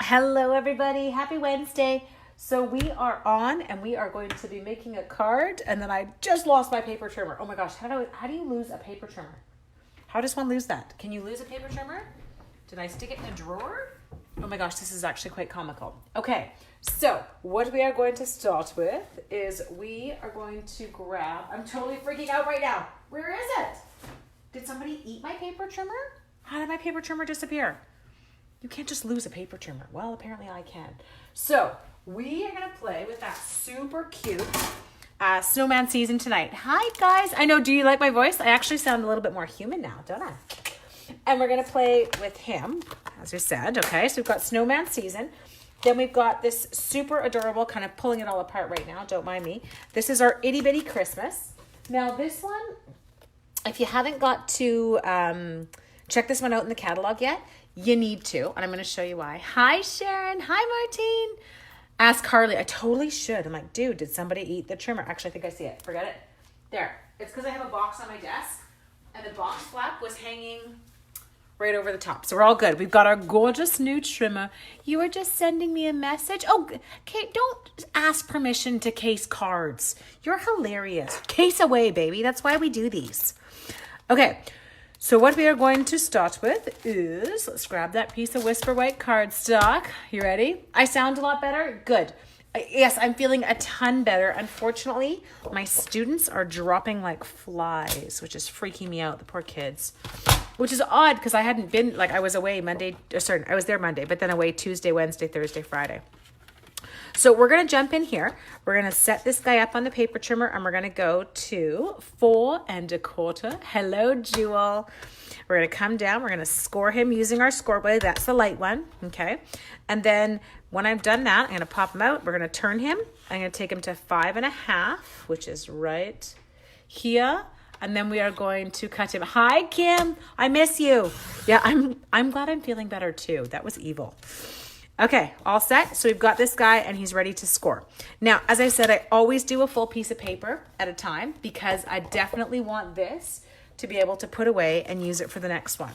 Hello everybody, happy Wednesday. So we are on and we are going to be making a card, and then I just lost my paper trimmer. Oh my gosh, how do you lose a paper trimmer? How does one lose that? Can you lose a paper trimmer? Did I stick it in a drawer? Oh my gosh, this is actually quite comical. Okay, so what we are going to start with is we are going to grab, I'm totally freaking out right now. Where is it? Did somebody eat my paper trimmer? How did my paper trimmer disappear? You can't just lose a paper trimmer. Well, apparently I can. So we are going to play with that super cute Snowman season tonight. Hi, guys. I know, do you like my voice? I actually sound a little bit more human now, don't I? And we're going to play with him, as we said. Okay, so we've got Snowman season. Then we've got this super adorable, kind of pulling it all apart right now. Don't mind me. This is our itty bitty Christmas. Now, this one, if you haven't got to check this one out in the catalog yet, you need to, and I'm going to show you why. Hi, Sharon. Hi, Martine. Ask Harley. I totally should. I'm like, dude, did somebody eat the trimmer? Actually, I think I see it. Forget it. There. It's because I have a box on my desk, and the box flap was hanging right over the top. So we're all good. We've got our gorgeous new trimmer. You were just sending me a message. Oh, Kate, don't ask permission to case cards. You're hilarious. Case away, baby. That's why we do these. Okay. So what we are going to start with is, let's grab that piece of Whisper White cardstock. You ready? I sound a lot better? Good. Yes, I'm feeling a ton better. Unfortunately, my students are dropping like flies, which is freaking me out, the poor kids. Which is odd because I hadn't been, like I was away I was there Monday, but then away Tuesday, Wednesday, Thursday, Friday. So we're going to jump in here. We're going to set this guy up on the paper trimmer, and we're going to go to 4 1/4. Hello, Jewel. We're going to come down. We're going to score him using our score blade. That's the light one. Okay. And then when I've done that, I'm going to pop him out. We're going to turn him. I'm going to take him to 5 1/2, which is right here. And then we are going to cut him. Hi, Kim. I miss you. Yeah, I'm glad I'm feeling better too. That was evil. Okay, all set. So we've got this guy and he's ready to score. Now, as I said, I always do a full piece of paper at a time because I definitely want this to be able to put away and use it for the next one.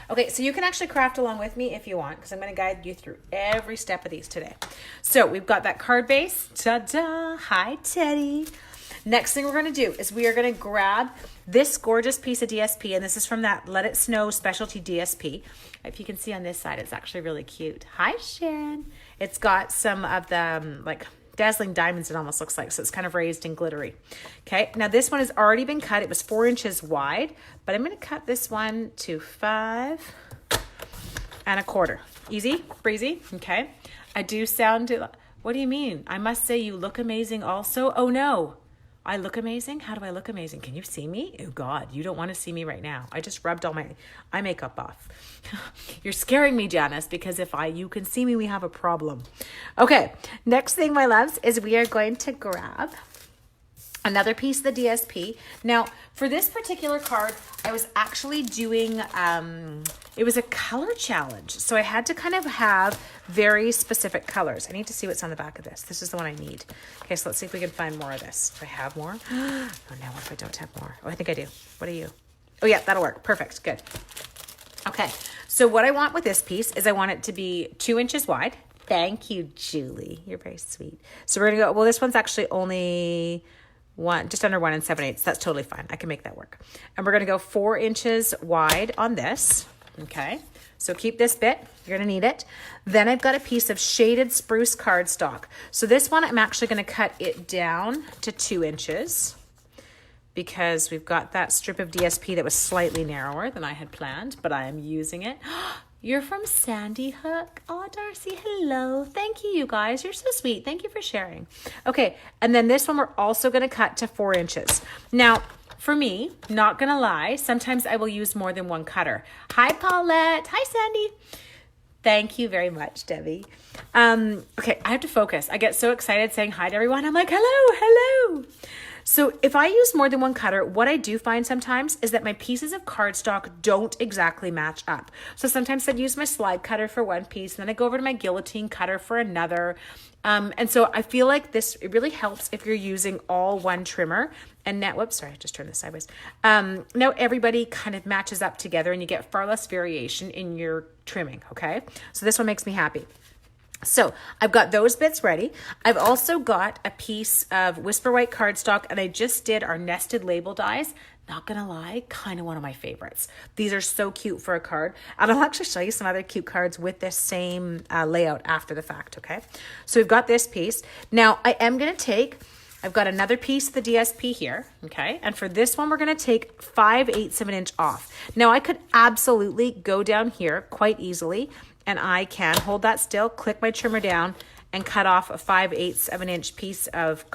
Okay, so you can actually craft along with me if you want, because I'm going to guide you through every step of these today. So we've got that card base. Ta-da! Hi, Teddy. Next thing we're going to do is we are going to grab this gorgeous piece of DSP, and this is from that Let It Snow specialty DSP. If you can see on this side, it's actually really cute. Hi, Sharon. It's got some of the like dazzling diamonds, it almost looks like, so it's kind of raised and glittery. Okay, now this one has already been cut. It was 4 inches wide, but I'm going to cut this one to 5 1/4. Easy, breezy. Okay, I do sound, what do you mean? I must say you look amazing also. Oh no. I look amazing? How do I look amazing? Can you see me? Oh God, you don't want to see me right now. I just rubbed all my eye makeup off. You're scaring me, Janice, because if you can see me, we have a problem. Okay, next thing, my loves, is we are going to grab another piece of the DSP. Now, for this particular card, I was actually doing, it was a color challenge. So I had to kind of have very specific colors. I need to see what's on the back of this. This is the one I need. Okay, so let's see if we can find more of this. Do I have more? Oh no, what if I don't have more? Oh, I think I do. What are you? Oh yeah, that'll work. Perfect, good. Okay, so what I want with this piece is I want it to be 2 inches wide. Thank you, Julie. You're very sweet. So we're gonna go, well, this one's actually only just under 1 7/8. That's totally fine. I can make that work. And we're going to go 4 inches wide on this. Okay. So keep this bit. You're going to need it. Then I've got a piece of shaded spruce cardstock. So this one, I'm actually going to cut it down to 2 inches because we've got that strip of DSP that was slightly narrower than I had planned, but I am using it. You're from Sandy Hook. Oh, Darcy, hello. Thank you, you guys. You're so sweet. Thank you for sharing. Okay, and then this one we're also going to cut to 4 inches. Now, for me, not going to lie, sometimes I will use more than one cutter. Hi, Paulette. Hi, Sandy. Thank you very much, Debbie. Okay, I have to focus. I get so excited saying hi to everyone. I'm like, hello, hello. So if I use more than one cutter, what I do find sometimes is that my pieces of cardstock don't exactly match up. So sometimes I'd use my slide cutter for one piece, and then I go over to my guillotine cutter for another. And so I feel like it really helps if you're using all one trimmer. And now, whoops, sorry, I just turned this sideways. Now everybody kind of matches up together and you get far less variation in your trimming, okay? So this one makes me happy. So I've got those bits ready. I've also got a piece of Whisper White cardstock, and I just did our nested label dies. Not gonna lie, kind of one of my favorites. These are so cute for a card. And I'll actually show you some other cute cards with this same layout after the fact, okay? So we've got this piece. Now I am gonna I've got another piece of the DSP here, okay? And for this one, we're gonna take 5/8 of an inch off. Now I could absolutely go down here quite easily, and I can hold that still, click my trimmer down, and cut off a 5/8 of an inch piece of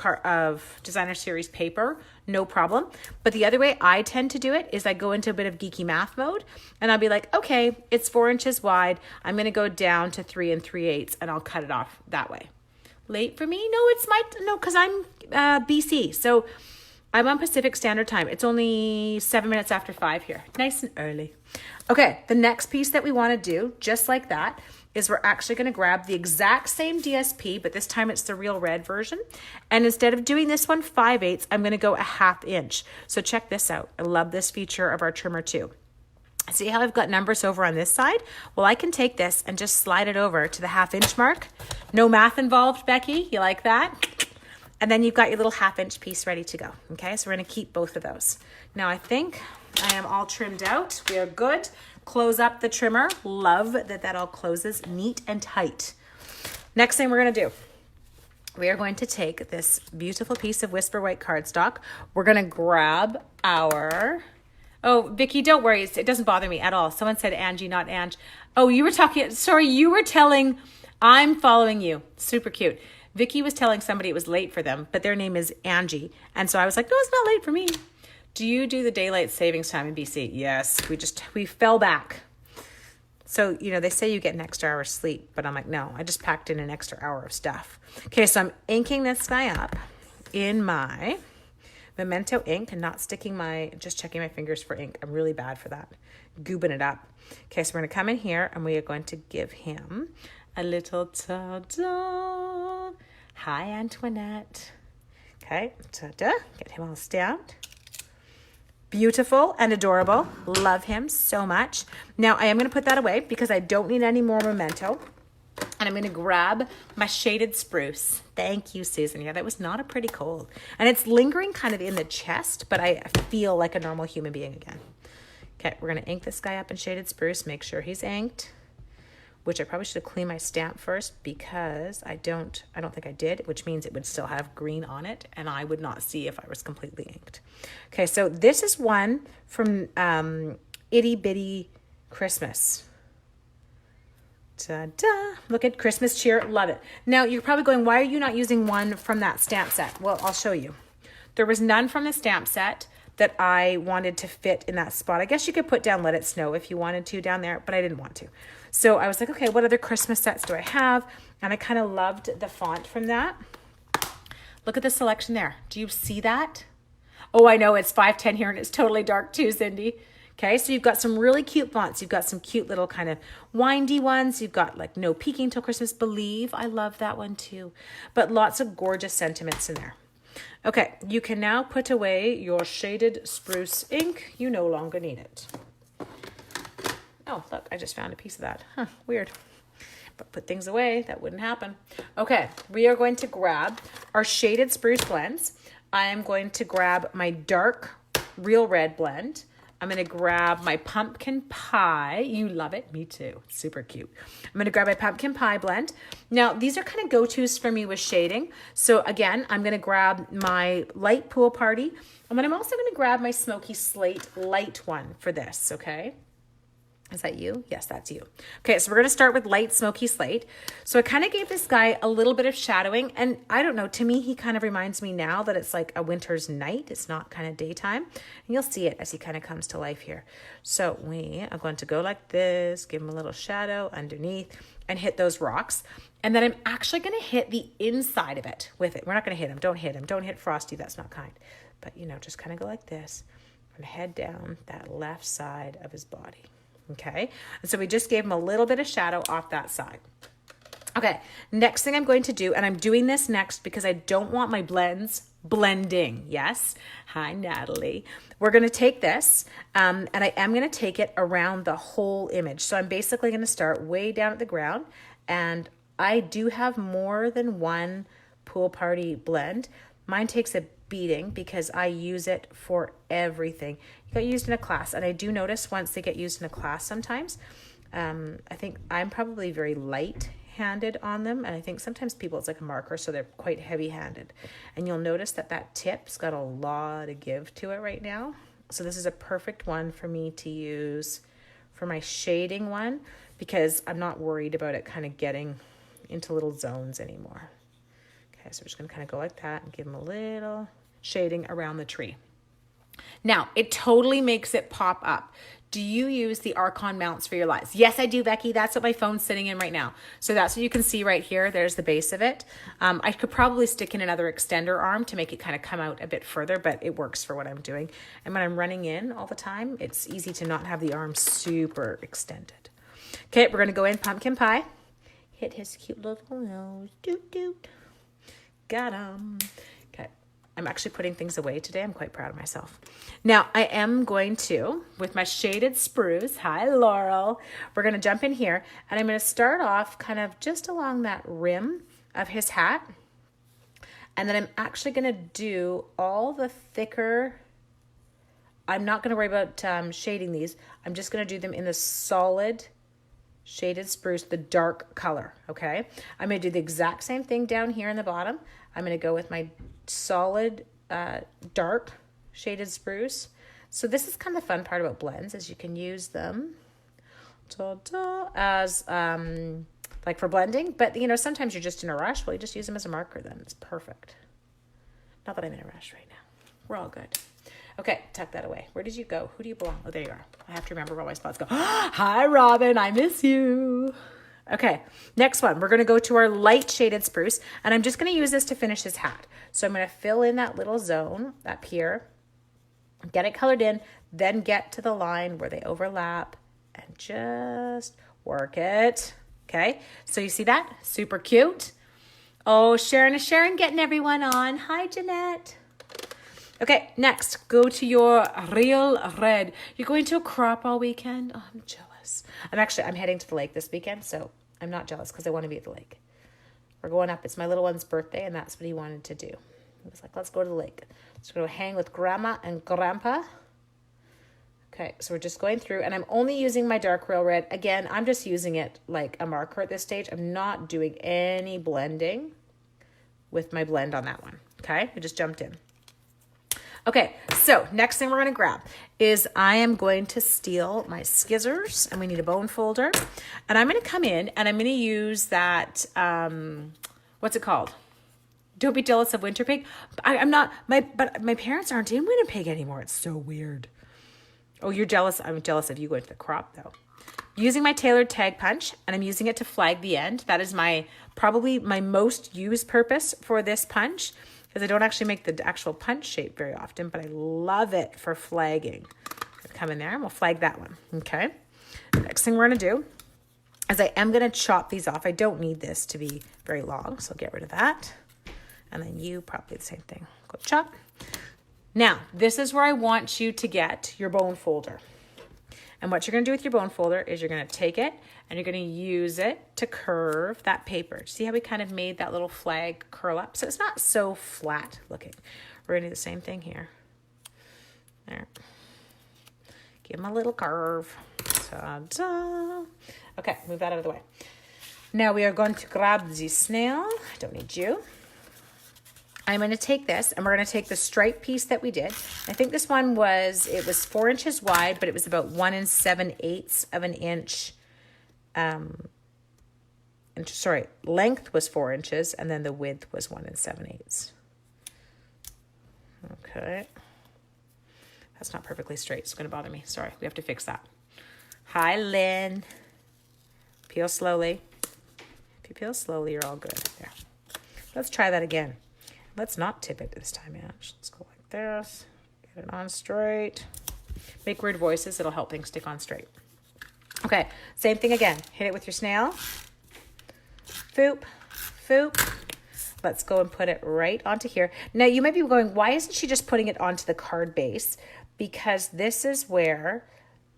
Designer Series paper, no problem. But the other way I tend to do it is I go into a bit of geeky math mode, and I'll be like, okay, it's 4 inches wide. I'm gonna go down to 3 3/8, and I'll cut it off that way. Late for me? No, because I'm BC. So I'm on Pacific Standard Time. It's only 7 minutes after 5 here. Nice and early. Okay, the next piece that we want to do, just like that, is we're actually going to grab the exact same DSP, but this time it's the real red version. And instead of doing this one 5/8, I'm going to go a 1/2 inch. So check this out. I love this feature of our trimmer too. See how I've got numbers over on this side? Well, I can take this and just slide it over to the 1/2 inch mark. No math involved, Becky. You like that? And then you've got your little 1/2 inch piece ready to go. Okay, so we're gonna keep both of those. Now I think I am all trimmed out. We are good. Close up the trimmer. Love that all closes neat and tight. Next thing we're gonna do, we are going to take this beautiful piece of Whisper White cardstock. We're gonna grab our, oh, Vicky, don't worry. It doesn't bother me at all. Someone said Angie, not Ange. Oh, you were telling, I'm following you. Super cute. Vicky was telling somebody it was late for them, but their name is Angie. And so I was like, no, it's not late for me. Do you do the daylight savings time in BC? Yes, we fell back. So, they say you get an extra hour of sleep, but I'm like, no, I just packed in an extra hour of stuff. Okay, so I'm inking this guy up in my Memento ink and not just checking my fingers for ink. I'm really bad for that. Goobing it up. Okay, so we're gonna come in here and we are going to give him a little ta-da. Hi, Antoinette. Okay, ta-da. Get him all stamped. Beautiful and adorable. Love him so much. Now I am going to put that away because I don't need any more Memento. And I'm going to grab my shaded spruce. Thank you, Susan. Yeah, that was not a pretty cold. And it's lingering kind of in the chest, but I feel like a normal human being again. Okay, we're going to ink this guy up in shaded spruce. Make sure he's inked, which I probably should have cleaned my stamp first because I don't think I did, which means it would still have green on it and I would not see if I was completely inked. Okay, so this is one from Itty Bitty Christmas. Ta-da! Look at Christmas cheer. Love it. Now, you're probably going, why are you not using one from that stamp set? Well, I'll show you. There was none from the stamp set that I wanted to fit in that spot. I guess you could put down Let It Snow if you wanted to down there, but I didn't want to. So I was like, okay, what other Christmas sets do I have? And I kind of loved the font from that. Look at the selection there. Do you see that? Oh, I know it's 510 here and it's totally dark too, Cindy. Okay, so you've got some really cute fonts. You've got some cute little kind of windy ones. You've got like No Peeking Till Christmas, Believe. I love that one too. But lots of gorgeous sentiments in there. Okay, you can now put away your shaded spruce ink. You no longer need it. Oh, look, I just found a piece of that. Huh, weird. But put things away, that wouldn't happen. Okay, we are going to grab our shaded spruce blends. I am going to grab my dark real red blend. I'm going to grab my pumpkin pie. You love it. Me too. Super cute. I'm going to grab my pumpkin pie blend. Now, these are kind of go-tos for me with shading. So again, I'm going to grab my light pool party. And then I'm also going to grab my smoky slate light one for this, okay? Is that you? Yes, that's you. Okay, so we're going to start with light smoky slate. So I kind of gave this guy a little bit of shadowing, and I don't know, to me, he kind of reminds me now that it's like a winter's night. It's not kind of daytime. And you'll see it as he kind of comes to life here. So we are going to go like this, give him a little shadow underneath, and hit those rocks. And then I'm actually going to hit the inside of it with it. We're not going to hit him. Don't hit him. Don't hit Frosty. That's not kind. But, just kind of go like this and head down that left side of his body. Okay, and so we just gave him a little bit of shadow off that side. Okay, next thing I'm going to do, and I'm doing this next because I don't want my blends blending. Yes, hi Natalie. We're going to take this, and I am going to take it around the whole image. So I'm basically going to start way down at the ground, and I do have more than one pool party blend. Mine takes a beating because I use it for everything. You got used in a class, and I do notice once they get used in a class sometimes, I think I'm probably very light-handed on them, and I think sometimes people, it's like a marker, so they're quite heavy-handed. And you'll notice that that tip's got a lot of give to it right now. So this is a perfect one for me to use for my shading one because I'm not worried about it kind of getting into little zones anymore. Okay, so we're just going to kind of go like that and give them a little shading around the tree. Now, it totally makes it pop up. Do you use the Archon mounts for your lights? Yes, I do, Becky. That's what my phone's sitting in right now. So that's what you can see right here. There's the base of it. I could probably stick in another extender arm to make it kind of come out a bit further, but it works for what I'm doing. And when I'm running in all the time, it's easy to not have the arm super extended. Okay, we're going to go in pumpkin pie. Hit his cute little nose. Doot, doot. Got him. Okay. I'm actually putting things away today. I'm quite proud of myself. Now, I am going to, with my shaded spruce, hi Laurel, we're going to jump in here, and I'm going to start off kind of just along that rim of his hat. And then I'm actually going to do all the thicker, I'm not going to worry about shading these. I'm just going to do them in the solid shaded spruce, the dark color, okay? I'm going to do the exact same thing down here in the bottom. I'm going to go with my solid dark shaded spruce. So this is kind of the fun part about blends is you can use them as like for blending, but sometimes you're just in a rush. Well, you just use them as a marker then. It's perfect. Not that I'm in a rush right now. We're all good. Okay, tuck that away. Where did you go? Who do you belong? Oh, there you are. I have to remember where my spots go. Hi, Robin. I miss you. Okay, next one. We're going to go to our light shaded spruce, and I'm just going to use this to finish his hat. So I'm going to fill in that little zone up here, get it colored in, then get to the line where they overlap and just work it. Okay, so you see that? Super cute. Oh, Sharon is Sharon getting everyone on. Hi, Jeanette. Okay, next, go to your real red. You're going to a crop all weekend? Oh, I'm jealous. I'm heading to the lake this weekend, so I'm not jealous because I want to be at the lake. We're going up. It's my little one's birthday, and that's what he wanted to do. He was like, let's go to the lake. Let's go hang with Grandma and Grandpa. Okay, so we're just going through, and I'm only using my dark real red. Again, I'm just using it like a marker at this stage. I'm not doing any blending with my blend on that one. Okay, I just jumped in. Okay, so next thing we're going to grab is I am going to steal my skizzers, and we need a bone folder. And I'm going to come in, and I'm going to use that, what's it called? Don't be jealous of Winter Pig. But my parents aren't in Winnipeg anymore. It's so weird. Oh, you're jealous? I'm jealous of you going to the crop, though. Using my tailored tag punch, and I'm using it to flag the end. That is probably my most used purpose for this punch, because I don't actually make the actual punch shape very often, but I love it for flagging. Come in there and we'll flag that one, okay? Next thing we're gonna do is I am gonna chop these off. I don't need this to be very long, so I'll get rid of that. And then you probably the same thing. Go chop. Now, this is where I want you to get your bone folder. And what you're going to do with your bone folder is you're going to take it and you're going to use it to curve that paper. See how we kind of made that little flag curl up? So it's not so flat looking. We're going to do the same thing here. There. Give them a little curve. Ta-da. Okay, move that out of the way. Now we are going to grab the snail. I don't need you. I'm going to take this and we're going to take the stripe piece that we did. I think this one was, it was 4 inches wide, but it was about 1 7/8 of an inch. Length was 4 inches and then the width was 1 7/8. Okay. That's not perfectly straight. It's going to bother me. Sorry. We have to fix that. Hi, Lynn. Peel slowly. If you peel slowly, you're all good. There. Let's try that again. Let's not tip it this time, Ash. Let's go like this. Get it on straight. Make weird voices. It'll help things stick on straight. Okay. Same thing again. Hit it with your snail. Foop. Foop. Let's go and put it right onto here. Now, you might be going, why isn't she just putting it onto the card base? Because this is where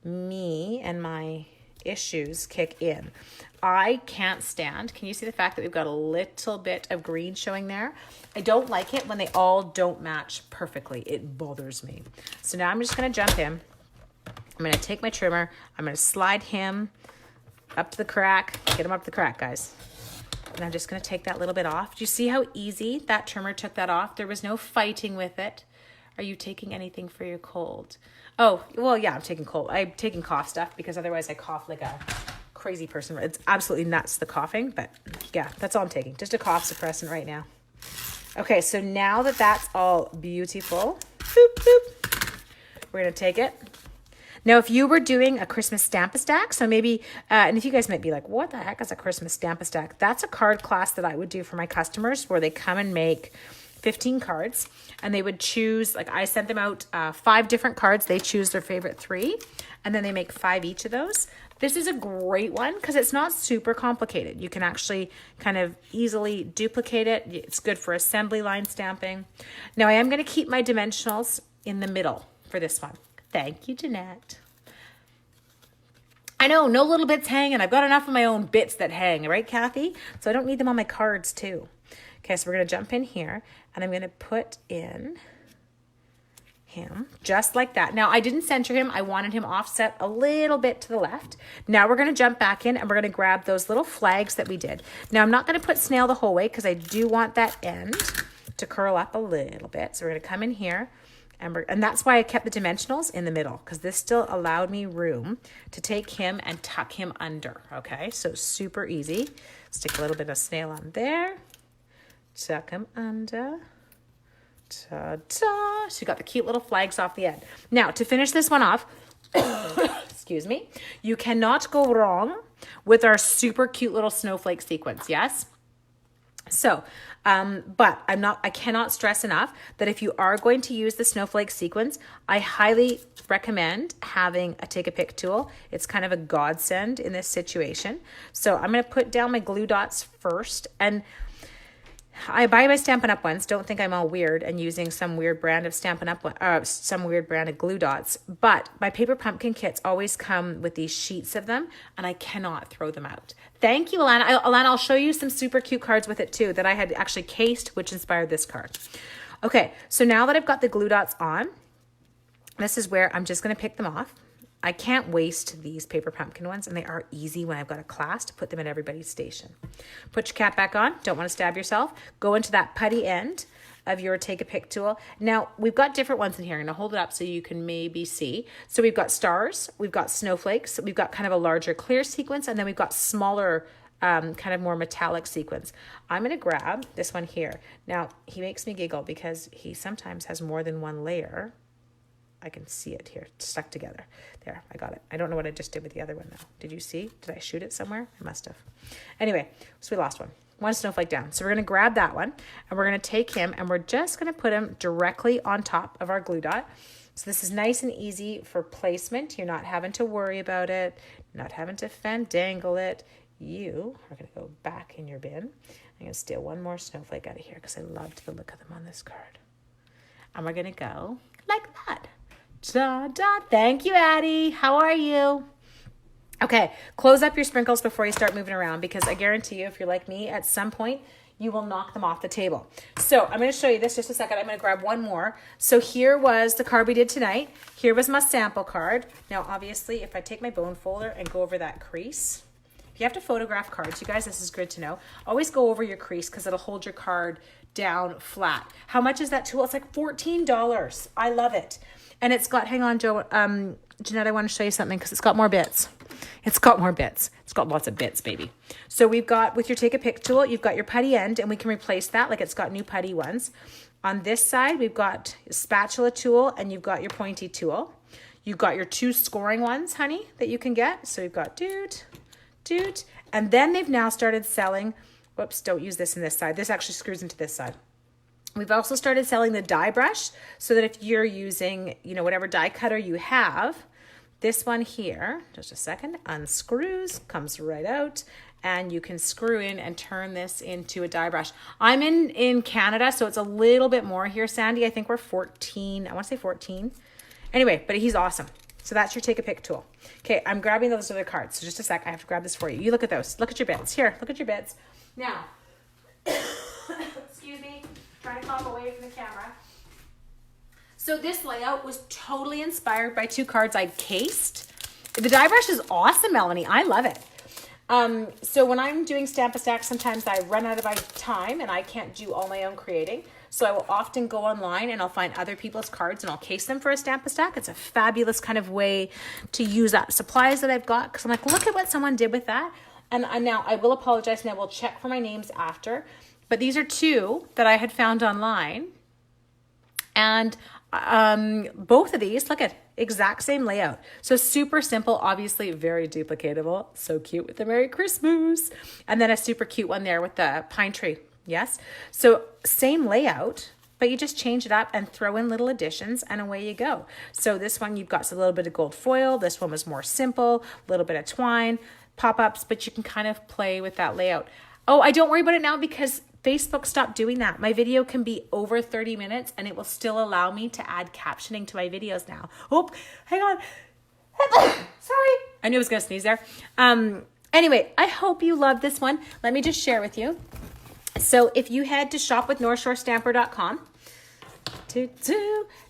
me and my issues kick in. I can't stand, can you see the fact that we've got a little bit of green showing there? I don't like it when they all don't match perfectly. It bothers me. So now I'm just going to jump in. I'm going to take my trimmer. I'm going to slide him up to the crack. Get him up to the crack, guys. And I'm just going to take that little bit off. Do you see how easy that trimmer took that off? There was no fighting with it. Are you taking anything for your cold? Oh, well, yeah, I'm taking cough stuff because otherwise I cough like a crazy person. It's absolutely nuts, the coughing, but yeah, that's all I'm taking. Just a cough suppressant right now. Okay, so now that that's all beautiful, boop, boop, we're going to take it. Now, if you were doing a Christmas Stamp-A-Stack, so maybe, and if you guys might be like, what the heck is a Christmas Stamp-A-Stack? That's a card class that I would do for my customers where they come and make 15 cards and they would choose, like I sent them out 5 different cards. They choose their favorite 3 and then they make 5 each of those. This is a great one because it's not super complicated. You can actually kind of easily duplicate it. It's good for assembly line stamping. Now I am going to keep my dimensionals in the middle for this one. Thank you, Jeanette. I know, no little bits hanging. I've got enough of my own bits that hang, right, Kathy? So I don't need them on my cards too. Okay, so we're going to jump in here and I'm going to put in him just like that. Now, I didn't center him. I wanted him offset a little bit to the left. Now we're going to jump back in and we're going to grab those little flags that we did. Now, I'm not going to put snail the whole way because I do want that end to curl up a little bit. So we're going to come in here. And that's why I kept the dimensionals in the middle because this still allowed me room to take him and tuck him under. Okay, so super easy. Stick a little bit of snail on there. Tuck him under. Ta-da. So you got the cute little flags off the end. Now, to finish this one off, excuse me, you cannot go wrong with our super cute little snowflake sequence, yes? So, but I cannot stress enough that if you are going to use the snowflake sequence, I highly recommend having a take a pick tool. It's kind of a godsend in this situation. So I'm going to put down my glue dots first, and I buy my Stampin' Up! Ones. Don't think I'm all weird and using some weird brand of Stampin' Up! Some weird brand of glue dots. But my paper pumpkin kits always come with these sheets of them, and I cannot throw them out. Thank you, Alana. Alana, I'll show you some super cute cards with it too that I had actually cased, which inspired this card. Okay, so now that I've got the glue dots on, this is where I'm just going to pick them off. I can't waste these paper pumpkin ones, and they are easy when I've got a class to put them at everybody's station. Put your cap back on. Don't want to stab yourself. Go into that putty end of your take a pick tool. Now, we've got different ones in here. I'm going to hold it up so you can maybe see. So we've got stars, we've got snowflakes, we've got kind of a larger clear sequence, and then we've got smaller kind of more metallic sequence. I'm going to grab this one here. Now, he makes me giggle because he sometimes has more than one layer. I can see it here, stuck together. There, I got it. I don't know what I just did with the other one though. Did you see? Did I shoot it somewhere? I must have. Anyway, so we lost one. One snowflake down. So we're going to grab that one and we're going to take him and we're just going to put him directly on top of our glue dot. So this is nice and easy for placement. You're not having to worry about it. You're not having to fandangle it. You are going to go back in your bin. I'm going to steal one more snowflake out of here because I loved the look of them on this card. And we're going to go like that. Da-da. Thank you, Addie. How are you? Okay, close up your sprinkles before you start moving around because I guarantee you, if you're like me, at some point, you will knock them off the table. So I'm going to show you this just a second. I'm going to grab one more. So here was the card we did tonight. Here was my sample card. Now, obviously, if I take my bone folder and go over that crease, If you have to photograph cards, you guys, this is good to know. Always go over your crease because it'll hold your card down flat. How much is that tool? It's like $14. I love it. And it's got, hang on, Jeanette, I want to show you something because it's got more bits. It's got more bits. It's got lots of bits, baby. So we've got, with your take a pic tool, you've got your putty end, and we can replace that. Like, it's got new putty ones. On this side, we've got a spatula tool, and you've got your pointy tool. You've got your 2 scoring ones, honey, that you can get. So we've got doot. And then they've now started selling, whoops, don't use this in this side. This actually screws into this side. We've also started selling the die brush so that if you're using, you know, whatever die cutter you have, this one here, just a second, unscrews, comes right out, and you can screw in and turn this into a die brush. I'm in Canada, so it's a little bit more here, Sandy. I think we're 14. I want to say 14. Anyway, but he's awesome. So that's your take a pic tool. Okay, I'm grabbing those other cards. So just a sec, I have to grab this for you. You look at those. Look at your bits. Here, look at your bits. Now, excuse me, trying to pop away from the camera. So this layout was totally inspired by 2 cards I cased. The die brush is awesome, Melanie. I love it. So when I'm doing Stamp a Stack, sometimes I run out of my time and I can't do all my own creating. So I will often go online and I'll find other people's cards and I'll case them for a Stamp a Stack. It's a fabulous kind of way to use up supplies that I've got, because I'm like, look at what someone did with that. And now I will apologize and I will check for my names after. But these are 2 that I had found online. And both of these, look at exact same layout. So super simple, obviously very duplicatable. So cute with the Merry Christmas. And then a super cute one there with the pine tree. Yes. So same layout, but you just change it up and throw in little additions and away you go. So this one, you've got a little bit of gold foil. This one was more simple, a little bit of twine, pop-ups, but you can kind of play with that layout. Oh, I don't worry about it now because Facebook stopped doing that. My video can be over 30 minutes and it will still allow me to add captioning to my videos now. Oh, hang on. Sorry. I knew I was going to sneeze there. Anyway, I hope you love this one. Let me just share with you. So if you head to shopwithnorthshorestamper.com,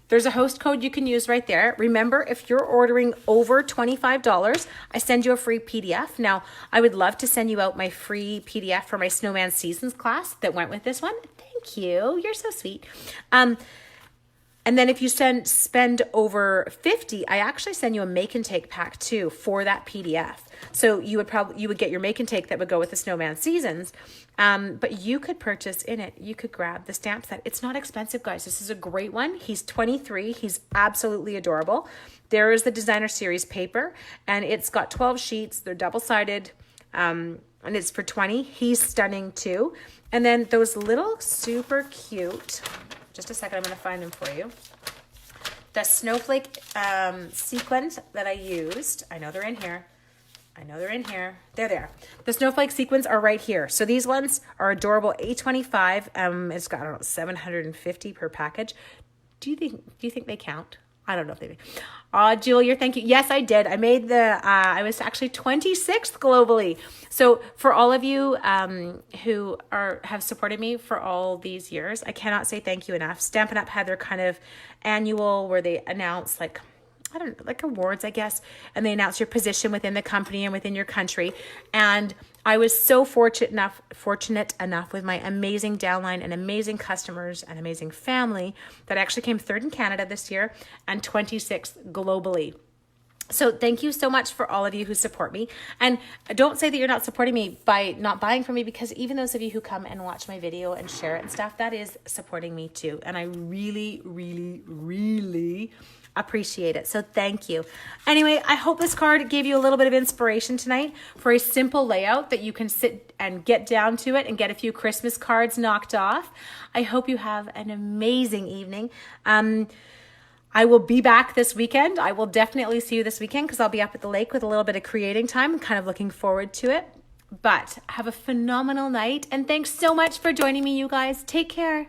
there's a host code you can use right there. Remember, if you're ordering over $25, I send you a free PDF. Now, I would love to send you out my free PDF for my Snowman Seasons class that went with this one. Thank you. You're so sweet. And then if you spend over $50, I actually send you a make and take pack too for that PDF. So you would get your make and take that would go with the Snowman Seasons. But you could purchase in it. You could grab the stamp set. It's not expensive, guys. This is a great one. He's 23. He's absolutely adorable. There is the designer series paper, and it's got 12 sheets. They're double-sided, and it's for $20. He's stunning too. And then those little super cute, just a second, I'm going to find them for you. The snowflake sequins that I used, I know they're in here. They're there. The snowflake sequins are right here. So these ones are adorable. $8.25. It's got, I don't know, 750 per package. Do you think they count? I don't know if they do. Julia, thank you. Yes, I did. I made I was actually 26th globally. So for all of you who have supported me for all these years, I cannot say thank you enough. Stampin' Up! Had their kind of annual where they announce like awards, I guess. And they announce your position within the company and within your country. And I was so fortunate enough with my amazing downline and amazing customers and amazing family that I actually came 3rd in Canada this year and 26th globally. So thank you so much for all of you who support me. And don't say that you're not supporting me by not buying from me, because even those of you who come and watch my video and share it and stuff, that is supporting me too. And I really, really, really appreciate it. So thank you. Anyway, I hope this card gave you a little bit of inspiration tonight for a simple layout that you can sit and get down to it and get a few Christmas cards knocked off. I hope you have an amazing evening. I will be back this weekend. I will definitely see you this weekend because I'll be up at the lake with a little bit of creating time. I'm kind of looking forward to it. But have a phenomenal night. And thanks so much for joining me, you guys. Take care.